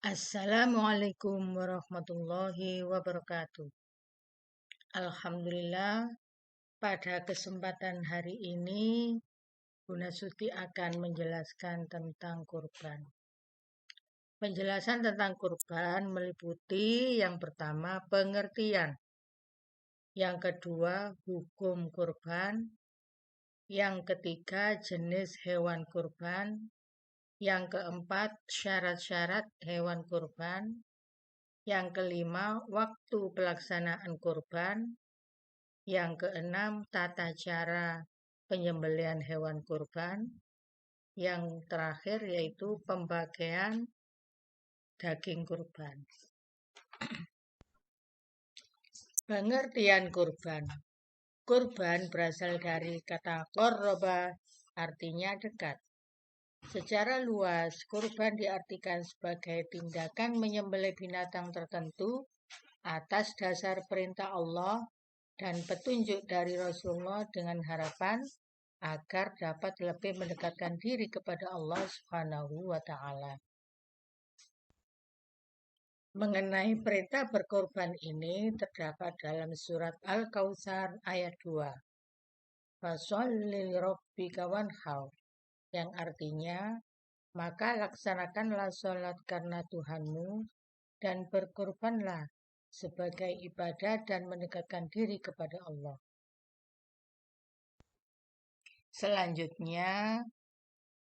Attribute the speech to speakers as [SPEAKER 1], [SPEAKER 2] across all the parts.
[SPEAKER 1] Assalamualaikum warahmatullahi wabarakatuh. Alhamdulillah, pada kesempatan hari ini Bunda Suti akan menjelaskan tentang kurban. Penjelasan tentang kurban meliputi yang pertama pengertian, yang kedua hukum kurban, yang ketiga jenis hewan kurban, yang keempat syarat-syarat hewan kurban, yang kelima waktu pelaksanaan kurban, yang keenam tata cara penyembelihan hewan kurban, yang terakhir yaitu pembagian daging kurban. Pengertian kurban. Kurban berasal dari kata qurba, artinya dekat. Secara luas, kurban diartikan sebagai tindakan menyembelih binatang tertentu atas dasar perintah Allah dan petunjuk dari Rasulullah dengan harapan agar dapat lebih mendekatkan diri kepada Allah Subhanahu wa taala. Mengenai perintah berkorban ini terdapat dalam surat Al-Kautsar ayat 2. Fasholli lirabbika wanhar, yang artinya maka laksanakanlah sholat karena Tuhanmu dan berkorbanlah sebagai ibadah dan mendekatkan diri kepada Allah. Selanjutnya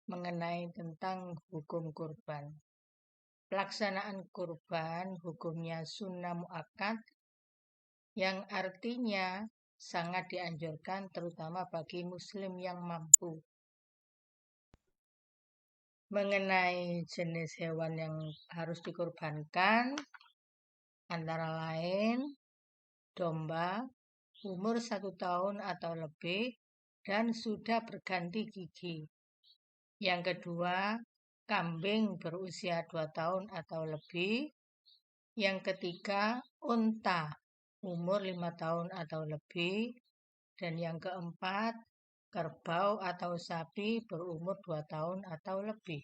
[SPEAKER 1] mengenai tentang hukum kurban. Pelaksanaan kurban hukumnya sunnah muakkad, yang artinya sangat dianjurkan terutama bagi muslim yang mampu. Mengenai jenis hewan yang harus dikurbankan antara lain domba umur 1 tahun atau lebih dan sudah berganti gigi. Yang kedua, kambing berusia 2 tahun atau lebih. Yang ketiga, unta umur 5 tahun atau lebih. Dan yang keempat, kerbau atau sapi berumur 2 tahun atau lebih.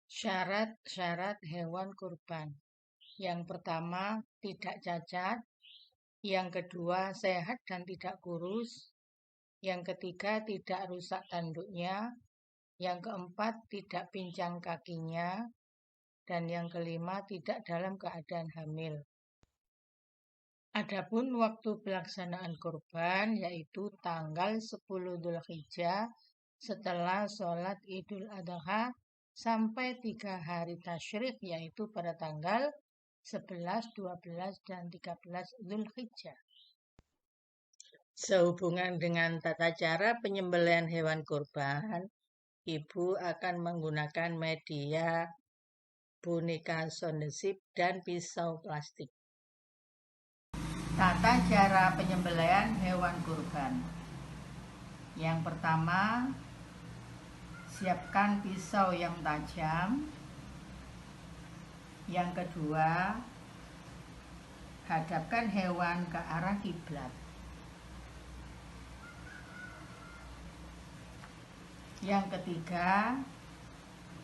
[SPEAKER 1] Syarat-syarat hewan kurban. Yang pertama, tidak cacat. Yang kedua, sehat dan tidak kurus. Yang ketiga, tidak rusak tanduknya. Yang keempat, tidak pincang kakinya. Dan yang kelima, tidak dalam keadaan hamil. Adapun waktu pelaksanaan kurban yaitu tanggal 10 Dzulhijjah setelah sholat Idul Adha sampai 3 hari tasyrik yaitu pada tanggal 11, 12, dan 13 Dzulhijjah. Sehubungan dengan tata cara penyembelihan hewan kurban, ibu akan menggunakan media boneka sondesip dan pisau plastik. Tata cara penyembelihan hewan kurban. Yang pertama, siapkan pisau yang tajam. Yang kedua, hadapkan hewan ke arah kiblat. Yang ketiga,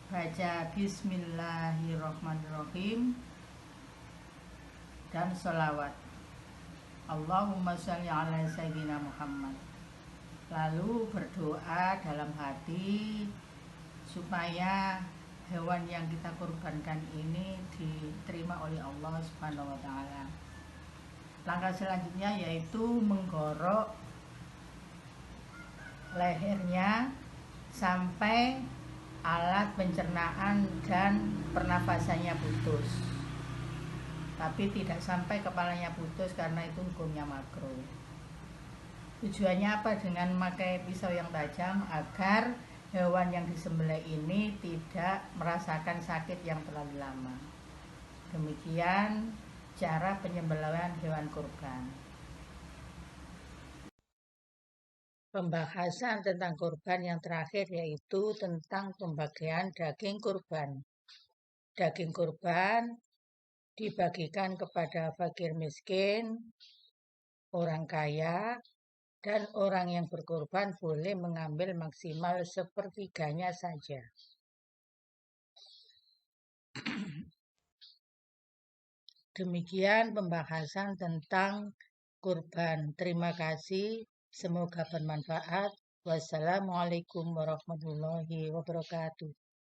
[SPEAKER 1] baca Bismillahirrahmanirrahim dan sholawat. Allahumma sholli ala sayyidina Muhammad. Lalu berdoa dalam hati supaya hewan yang kita kurbankan ini diterima oleh Allah Subhanahu wa taala. Langkah selanjutnya yaitu menggorok lehernya sampai alat pencernaan dan pernafasannya putus. Tapi tidak sampai kepalanya putus karena itu hukumnya makruh. Tujuannya apa dengan memakai pisau yang tajam? Agar hewan yang disembelih ini tidak merasakan sakit yang terlalu lama. Demikian cara penyembelihan hewan kurban. Pembahasan tentang kurban yang terakhir yaitu tentang pembagian daging kurban. Daging kurban dibagikan kepada fakir miskin, orang kaya, dan orang yang berkorban boleh mengambil maksimal sepertiganya saja. Demikian pembahasan tentang kurban. Terima kasih, semoga bermanfaat. Wassalamualaikum warahmatullahi wabarakatuh.